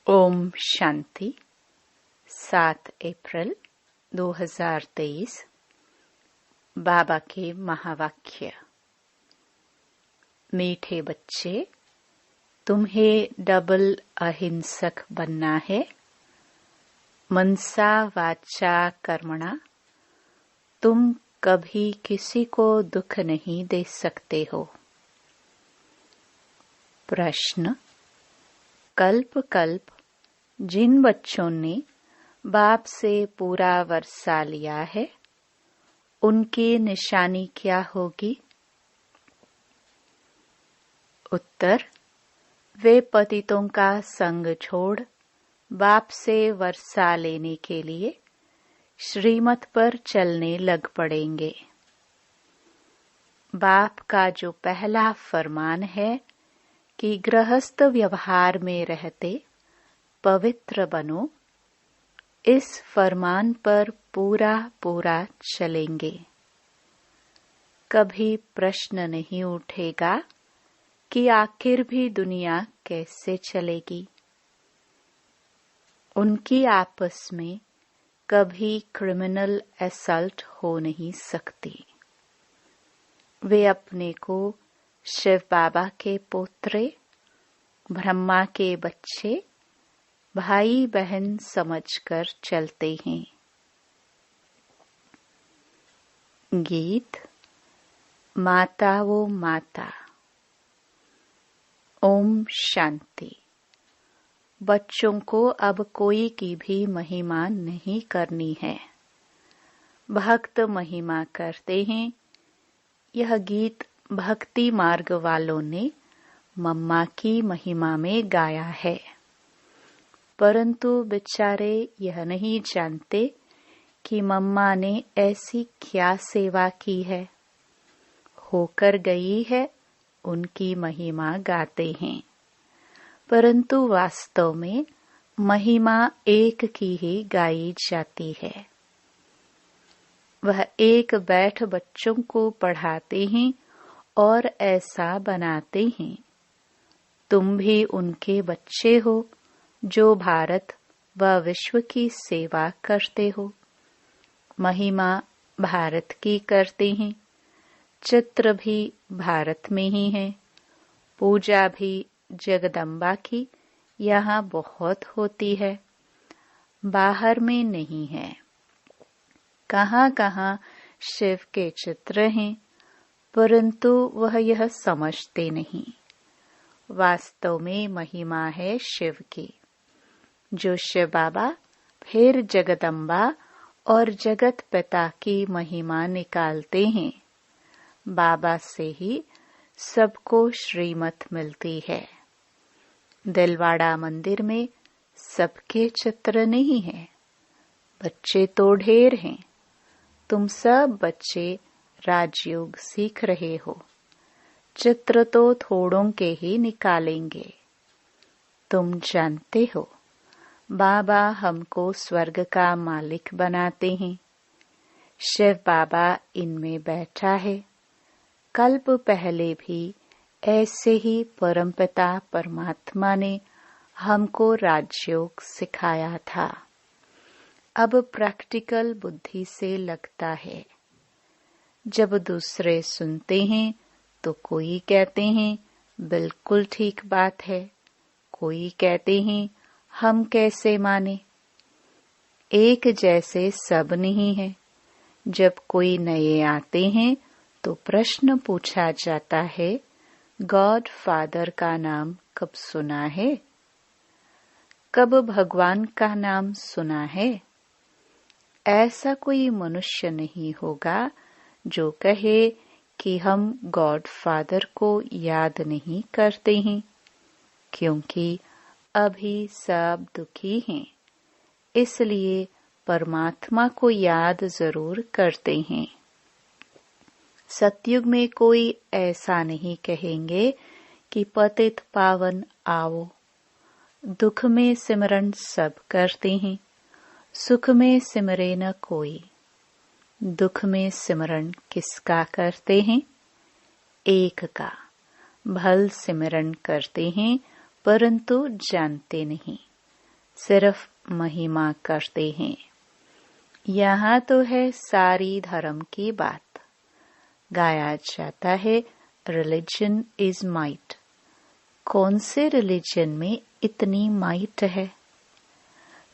ओम शांति। 7 अप्रैल 2023। बाबा के महावाक्य। मीठे बच्चे, तुम्हें डबल अहिंसक बनना है। मनसा वाचा कर्मणा, तुम कभी किसी को दुख नहीं दे सकते हो। प्रश्न। कल्प कल्प जिन बच्चों ने बाप से पूरा वर्षा लिया है, उनकी निशानी क्या होगी? उत्तर। वे पतितों का संग छोड़ बाप से वर्षा लेने के लिए श्रीमत पर चलने लग पड़ेंगे। बाप का जो पहला फरमान है कि गृहस्थ व्यवहार में रहते पवित्र बनो, इस फरमान पर पूरा पूरा चलेंगे। कभी प्रश्न नहीं उठेगा कि आखिर भी दुनिया कैसे चलेगी। उनकी आपस में कभी क्रिमिनल असल्ट हो नहीं सकती। वे अपने को शिव बाबा के पोत्रे, ब्रह्मा के बच्चे, भाई बहन समझकर चलते हैं। गीत। माता वो माता। ओम शांति। बच्चों को अब कोई की भी महिमा नहीं करनी है। भक्त महिमा करते हैं। यह गीत भक्ति मार्ग वालों ने मम्मा की महिमा में गाया है, परंतु बेचारे यह नहीं जानते कि मम्मा ने ऐसी क्या सेवा की है। होकर गई है, उनकी महिमा गाते हैं, परंतु वास्तव में महिमा एक की ही गाई जाती है। वह एक बैठ बच्चों को पढ़ाते हैं और ऐसा बनाते हैं। तुम भी उनके बच्चे हो जो भारत व विश्व की सेवा करते हो। महिमा भारत की करते हैं। चित्र भी भारत में ही है। पूजा भी जगदम्बा की यहाँ बहुत होती है, बाहर में नहीं है। कहाँ कहाँ शिव के चित्र हैं, परंतु वह यह समझते नहीं। वास्तव में महिमा है शिव की, जो शिव बाबा फिर जगदम्बा और जगत पिता की महिमा निकालते हैं। बाबा से ही सबको श्रीमत मिलती है। दिलवाड़ा मंदिर में सबके चित्र नहीं है। बच्चे तो ढेर हैं। तुम सब बच्चे राजयोग सीख रहे हो। चित्र तो थोड़ों के ही निकालेंगे। तुम जानते हो, बाबा हमको स्वर्ग का मालिक बनाते हैं। शिव बाबा इनमें बैठा है। कल्प पहले भी ऐसे ही परमपिता परमात्मा ने हमको राजयोग सिखाया था। अब प्रैक्टिकल बुद्धि से लगता है। जब दूसरे सुनते हैं तो कोई कहते हैं बिल्कुल ठीक बात है, कोई कहते हैं हम कैसे माने। एक जैसे सब नहीं है। जब कोई नए आते हैं तो प्रश्न पूछा जाता है, गॉड फादर का नाम कब सुना है? कब भगवान का नाम सुना है? ऐसा कोई मनुष्य नहीं होगा जो कहे कि हम गॉड फादर को याद नहीं करते हैं, क्योंकि अभी सब दुखी हैं, इसलिए परमात्मा को याद जरूर करते हैं। सतयुग में कोई ऐसा नहीं कहेंगे कि पतित पावन आओ। दुख में सिमरन सब करते हैं, सुख में सिमरे न कोई। दुख में सिमरन किसका करते हैं? एक का। भल सिमरन करते हैं, परंतु जानते नहीं। सिर्फ महिमा करते हैं। यहाँ तो है सारी धर्म की बात। गाया जाता है रिलीजन इज माइट। कौन से रिलीजन में इतनी माइट है?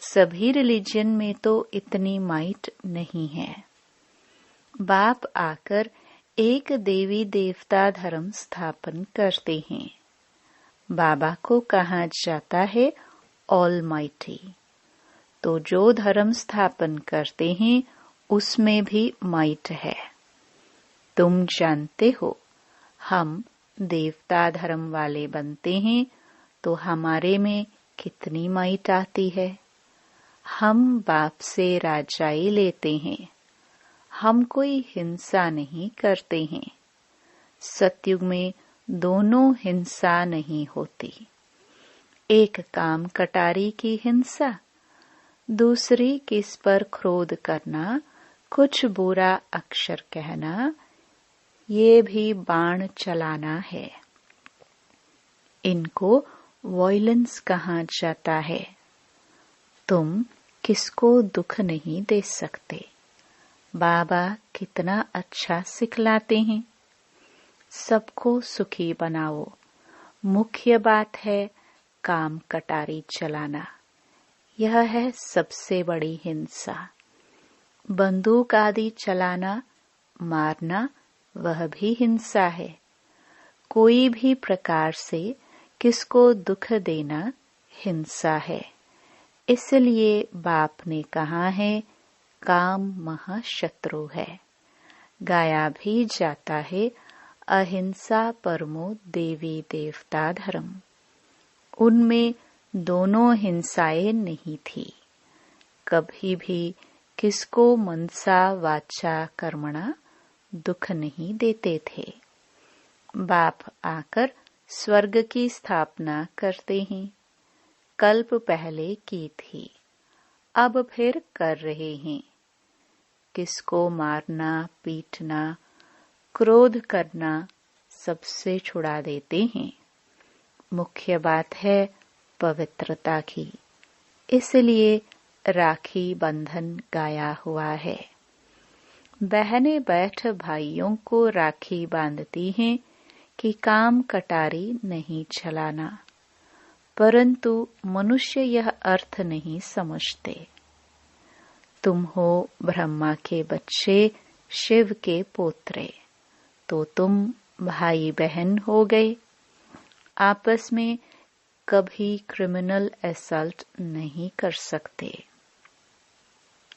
सभी रिलीजन में तो इतनी माइट नहीं है। बाप आकर एक देवी देवता धर्म स्थापन करते हैं। बाबा को कहा जाता है ऑल माइटी। तो जो धर्म स्थापन करते हैं उसमें भी माइट है। तुम जानते हो, हम देवता धर्म वाले बनते हैं तो हमारे में कितनी माइट आती है। हम बाप से राजाई लेते हैं। हम कोई हिंसा नहीं करते हैं। सतयुग में दोनों हिंसा नहीं होती। एक काम कटारी की हिंसा, दूसरी किस पर क्रोध करना, कुछ बुरा अक्षर कहना, ये भी बाण चलाना है। इनको वॉयलेंस कहा जाता है। तुम किसको दुख नहीं दे सकते। बाबा कितना अच्छा सिखलाते हैं। सबको सुखी बनाओ। मुख्य बात है काम कटारी चलाना। यह है सबसे बड़ी हिंसा। बंदूक आदि चलाना, मारना, वह भी हिंसा है। कोई भी प्रकार से किसको दुख देना हिंसा है। इसलिए बाप ने कहा है काम महाशत्रु है। गाया भी जाता है अहिंसा परमो देवी देवता धर्म। उनमें दोनों हिंसाएं नहीं थी। कभी भी किसको मनसा वाचा कर्मणा दुख नहीं देते थे। बाप आकर स्वर्ग की स्थापना करते हैं। कल्प पहले की थी, अब फिर कर रहे हैं। किसको मारना, पीटना, क्रोध करना सबसे छुड़ा देते हैं। मुख्य बात है पवित्रता की। इसलिए राखी बंधन गाया हुआ है। बहनें बैठ भाइयों को राखी बांधती हैं कि काम कटारी नहीं चलाना, परंतु मनुष्य यह अर्थ नहीं समझते। तुम हो ब्रह्मा के बच्चे, शिव के पोत्रे, तो तुम भाई बहन हो गए। आपस में कभी क्रिमिनल असल्ट नहीं कर सकते।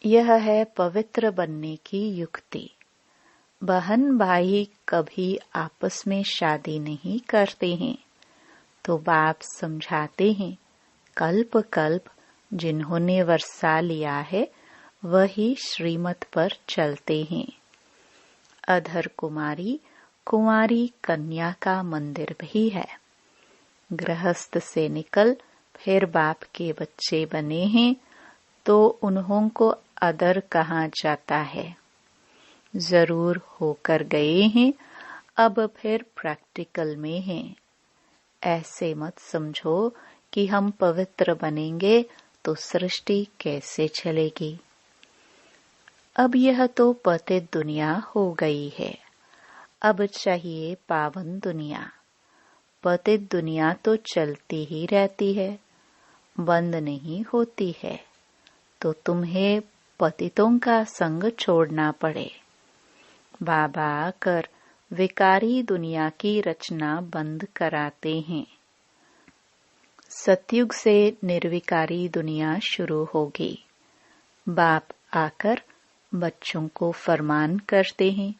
यह है पवित्र बनने की युक्ति। बहन भाई कभी आपस में शादी नहीं करते हैं, तो बाप समझाते हैं कल्प कल्प जिन्होंने वर्षा लिया है वही श्रीमत पर चलते हैं। अधर कुमारी, कुंवारी कन्या का मंदिर भी है। गृहस्थ से निकल फिर बाप के बच्चे बने हैं तो उन्हों को अदर कहा जाता है। जरूर होकर गए हैं, अब फिर प्रैक्टिकल में हैं। ऐसे मत समझो कि हम पवित्र बनेंगे तो सृष्टि कैसे चलेगी। अब यह तो पतित दुनिया हो गई है। अब चाहिए पावन दुनिया। पतित दुनिया तो चलती ही रहती है, बंद नहीं होती है। तो तुम्हें पतितों का संग छोड़ना पड़े। बाबा आकर विकारी दुनिया की रचना बंद कराते हैं। सतयुग से निर्विकारी दुनिया शुरू होगी। बाप आकर बच्चों को फरमान करते हैं,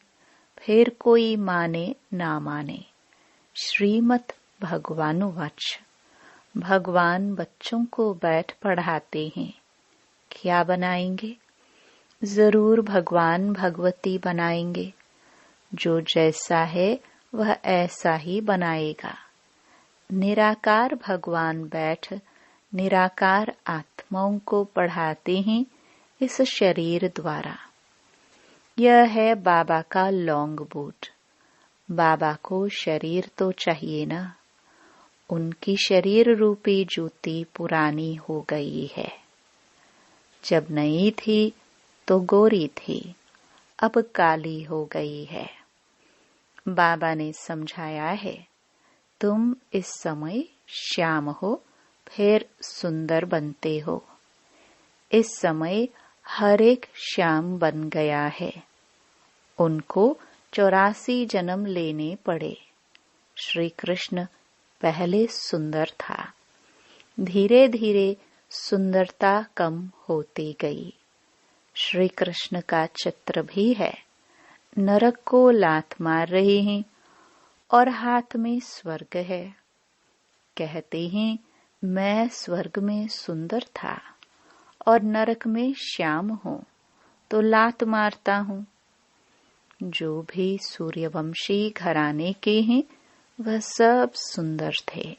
फिर कोई माने ना माने। श्रीमत भगवानुवाच। भगवान बच्चों को बैठ पढ़ाते हैं। क्या बनाएंगे? जरूर भगवान भगवती बनाएंगे। जो जैसा है वह ऐसा ही बनाएगा। निराकार भगवान बैठ निराकार आत्माओं को पढ़ाते हैं इस शरीर द्वारा। यह है बाबा का लॉन्ग बूट। बाबा को शरीर तो चाहिए ना। उनकी शरीर रूपी जूती पुरानी हो गई है। जब नई थी तो गोरी थी, अब काली हो गई है। बाबा ने समझाया है, तुम इस समय श्याम हो, फिर सुंदर बनते हो। इस समय हर एक श्याम बन गया है। उनको 84 जन्म लेने पड़े। श्री कृष्ण पहले सुंदर था, धीरे धीरे सुंदरता कम होती गई। श्री कृष्ण का चित्र भी है। नरक को लात मार रहे हैं और हाथ में स्वर्ग है। कहते हैं मैं स्वर्ग में सुंदर था और नरक में श्याम हूँ, तो लात मारता हूँ। जो भी सूर्यवंशी घराने के हैं वह सब सुंदर थे।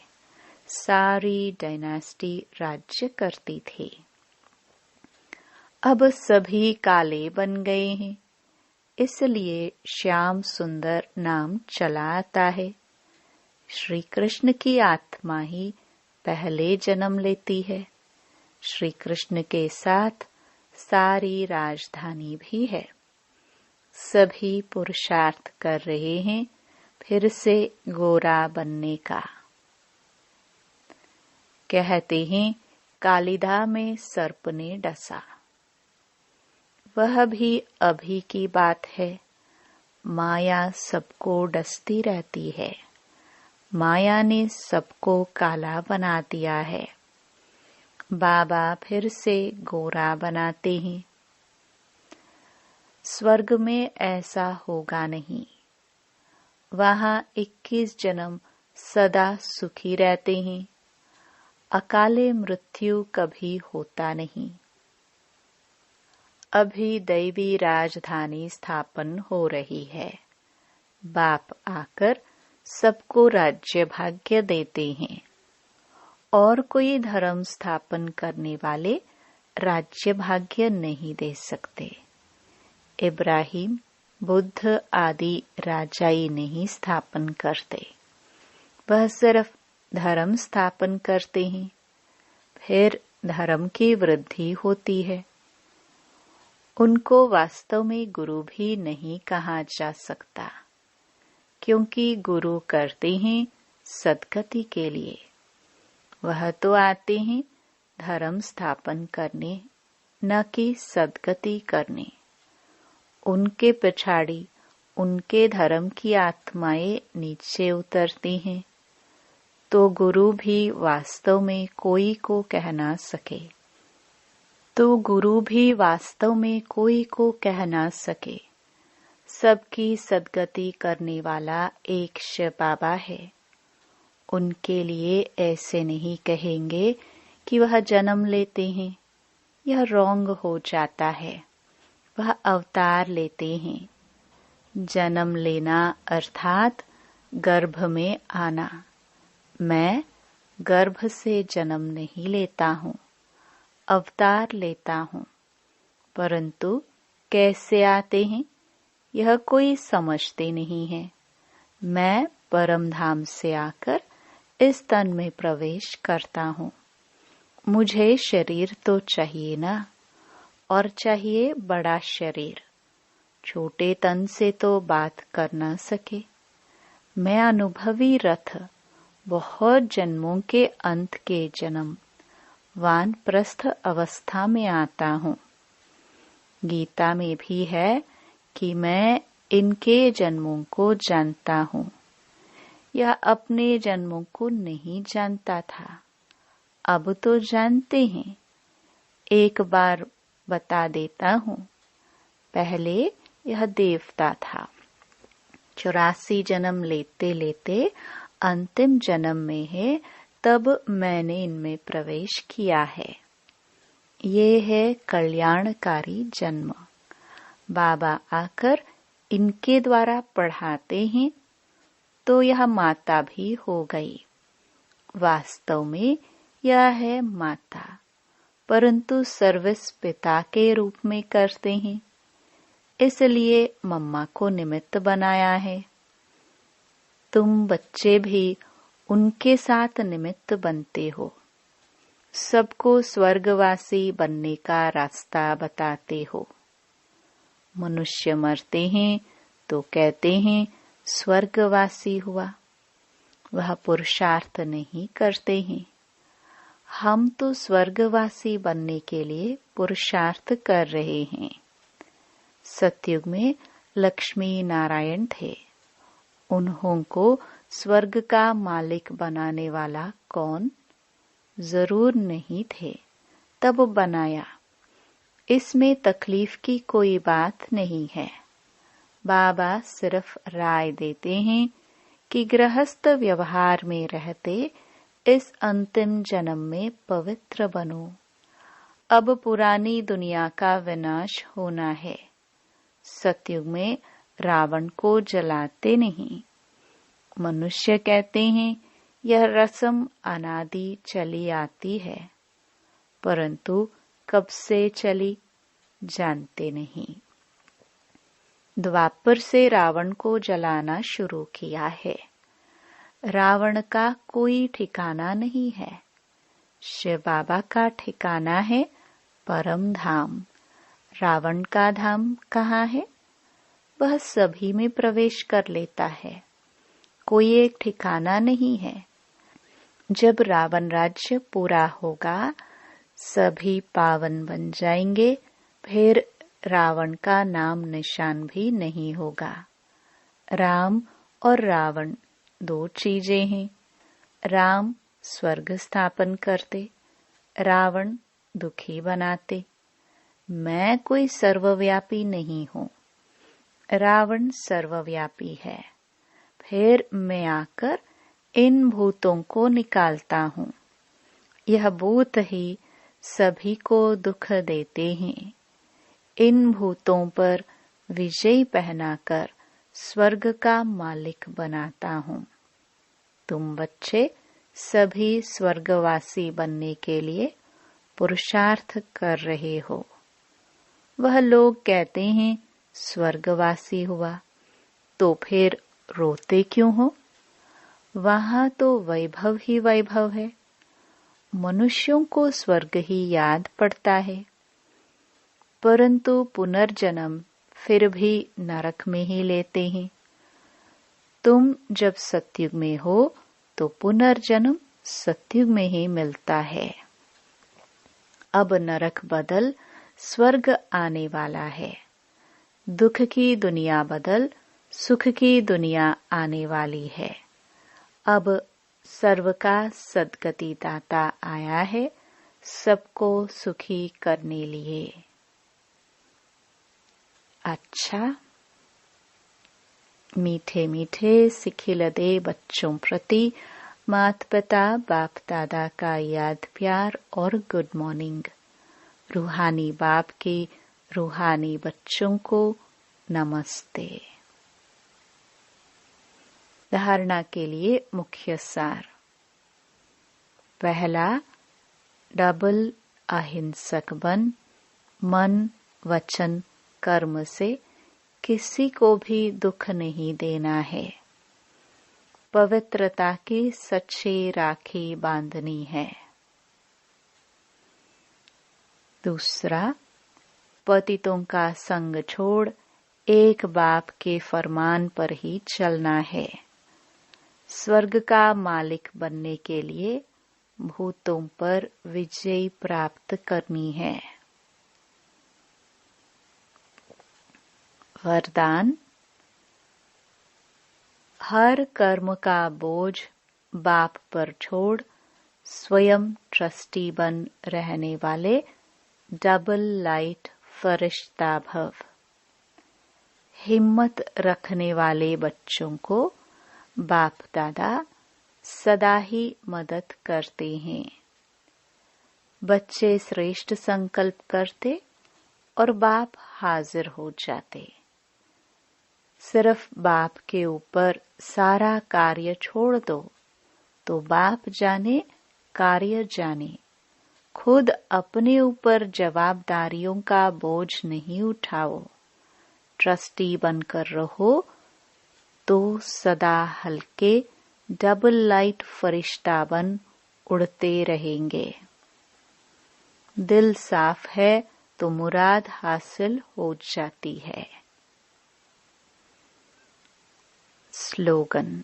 सारी डायनेस्टी राज्य करती थी। अब सभी काले बन गए हैं, इसलिए श्याम सुंदर नाम चला आता है। श्री कृष्ण की आत्मा ही पहले जन्म लेती है। श्री कृष्ण के साथ सारी राजधानी भी है। सभी पुरुषार्थ कर रहे हैं फिर से गोरा बनने का। कहते हैं कालिधा में सर्प ने डसा। वह भी अभी की बात है। माया सबको डसती रहती है। माया ने सबको काला बना दिया है। बाबा फिर से गोरा बनाते हैं। स्वर्ग में ऐसा होगा नहीं। वहां 21 जन्म सदा सुखी रहते हैं। अकाले मृत्यु कभी होता नहीं। अभी दैवी राजधानी स्थापन हो रही है। बाप आकर सबको राज्य भाग्य देते हैं और कोई धर्म स्थापन करने वाले राज्य भाग्य नहीं दे सकते। इब्राहिम, बुद्ध आदि राजाई नहीं स्थापन करते। वह सिर्फ धर्म स्थापन करते हैं। फिर धर्म की वृद्धि होती है। उनको वास्तव में गुरु भी नहीं कहा जा सकता, क्योंकि गुरु करते हैं सद्गति के लिए। वह तो आते हैं धर्म स्थापन करने, न कि सद्गति करने। उनके पिछाड़ी उनके धर्म की आत्माएं नीचे उतरती हैं, तो गुरु भी वास्तव में कोई को कह ना सके। सबकी सद्गति करने वाला एक शिव बाबा है। उनके लिए ऐसे नहीं कहेंगे कि वह जन्म लेते हैं। यह रॉन्ग हो जाता है। वह अवतार लेते हैं। जन्म लेना अर्थात गर्भ में आना। मैं गर्भ से जन्म नहीं लेता हूँ, अवतार लेता हूँ। परंतु कैसे आते हैं यह कोई समझते नहीं है। मैं परम धाम से आकर इस तन में प्रवेश करता हूँ। मुझे शरीर तो चाहिए ना, और चाहिए बड़ा शरीर। छोटे तन से तो बात कर ना सके। मैं अनुभवी रथ, बहुत जन्मों के अंत के जन्म वानप्रस्थ अवस्था में आता हूँ। गीता में भी है कि मैं इनके जन्मों को जानता हूँ। यह अपने जन्मों को नहीं जानता था, अब तो जानते हैं। एक बार बता देता हूँ। पहले यह देवता था। 84 जन्म लेते लेते अंतिम जन्म में है, तब मैंने इनमें प्रवेश किया है। ये है कल्याणकारी जन्म। बाबा आकर इनके द्वारा पढ़ाते हैं, तो यह माता भी हो गई। वास्तव में यह है माता, परंतु सर्विस पिता के रूप में करते हैं, इसलिए मम्मा को निमित्त बनाया है। तुम बच्चे भी उनके साथ निमित्त बनते हो। सबको स्वर्गवासी बनने का रास्ता बताते हो। मनुष्य मरते हैं तो कहते हैं स्वर्गवासी हुआ, वह पुरुषार्थ नहीं करते हैं। हम तो स्वर्गवासी बनने के लिए पुरुषार्थ कर रहे हैं। सतयुग में लक्ष्मी नारायण थे, उन्हों को स्वर्ग का मालिक बनाने वाला कौन? जरूर नहीं थे, तब बनाया। इसमें तकलीफ की कोई बात नहीं है। बाबा सिर्फ राय देते हैं कि गृहस्थ व्यवहार में रहते इस अंतिम जन्म में पवित्र बनो। अब पुरानी दुनिया का विनाश होना है। सतयुग में रावण को जलाते नहीं। मनुष्य कहते हैं यह रस्म अनादि चली आती है, परंतु कब से चली जानते नहीं। द्वापर से रावण को जलाना शुरू किया है। रावण का कोई ठिकाना नहीं है। शिव बाबा का ठिकाना है परम धाम। रावण का धाम कहाँ है? वह सभी में प्रवेश कर लेता है, कोई एक ठिकाना नहीं है। जब रावण राज्य पूरा होगा, सभी पावन बन जाएंगे, फिर रावण का नाम निशान भी नहीं होगा। राम और रावण दो चीजें हैं। राम स्वर्ग स्थापन करते, रावण दुखी बनाते। मैं कोई सर्वव्यापी नहीं हूँ, रावण सर्वव्यापी है। फिर मैं आकर इन भूतों को निकालता हूँ। यह भूत ही सभी को दुख देते हैं। इन भूतों पर विजय पहनाकर स्वर्ग का मालिक बनाता हूँ। तुम बच्चे सभी स्वर्गवासी बनने के लिए पुरुषार्थ कर रहे हो। वह लोग कहते हैं स्वर्गवासी हुआ, तो फिर रोते क्यों हो? वहां तो वैभव ही वैभव है। मनुष्यों को स्वर्ग ही याद पड़ता है, परंतु पुनर्जन्म फिर भी नरक में ही लेते हैं। तुम जब सतयुग में हो तो पुनर्जन्म सतयुग में ही मिलता है। अब नरक बदल स्वर्ग आने वाला है। दुख की दुनिया बदल सुख की दुनिया आने वाली है। अब सर्व का सद्गति दाता आया है, सबको सुखी करने लिए। अच्छा, मीठे मीठे सिखिलदे बच्चों प्रति माता पिता बाप दादा का याद प्यार और गुड मॉर्निंग। रूहानी बाप के रूहानी बच्चों को नमस्ते। धारणा के लिए मुख्य सार। पहला, डबल अहिंसक बन। मन वचन कर्म से किसी को भी दुख नहीं देना है। पवित्रता की सच्ची राखी बांधनी है। दूसरा, पतितों का संग छोड़ एक बाप के फरमान पर ही चलना है। स्वर्ग का मालिक बनने के लिए भूतों पर विजय प्राप्त करनी है। वरदान। हर कर्म का बोझ बाप पर छोड़ स्वयं ट्रस्टी बन रहने वाले डबल लाइट फरिश्ता भव। हिम्मत रखने वाले बच्चों को बाप दादा सदा ही मदद करते हैं। बच्चे श्रेष्ठ संकल्प करते और बाप हाजिर हो जाते। सिर्फ बाप के ऊपर सारा कार्य छोड़ दो तो बाप जाने कार्य जाने। खुद अपने ऊपर जवाबदारियों का बोझ नहीं उठाओ। ट्रस्टी बनकर रहो तो सदा हल्के डबल लाइट फरिश्ता बन उड़ते रहेंगे। दिल साफ है तो मुराद हासिल हो जाती है। स्लोगन।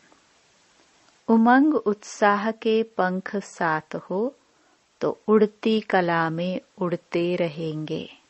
उमंग उत्साह के पंख साथ हो तो उड़ती कला में उड़ते रहेंगे।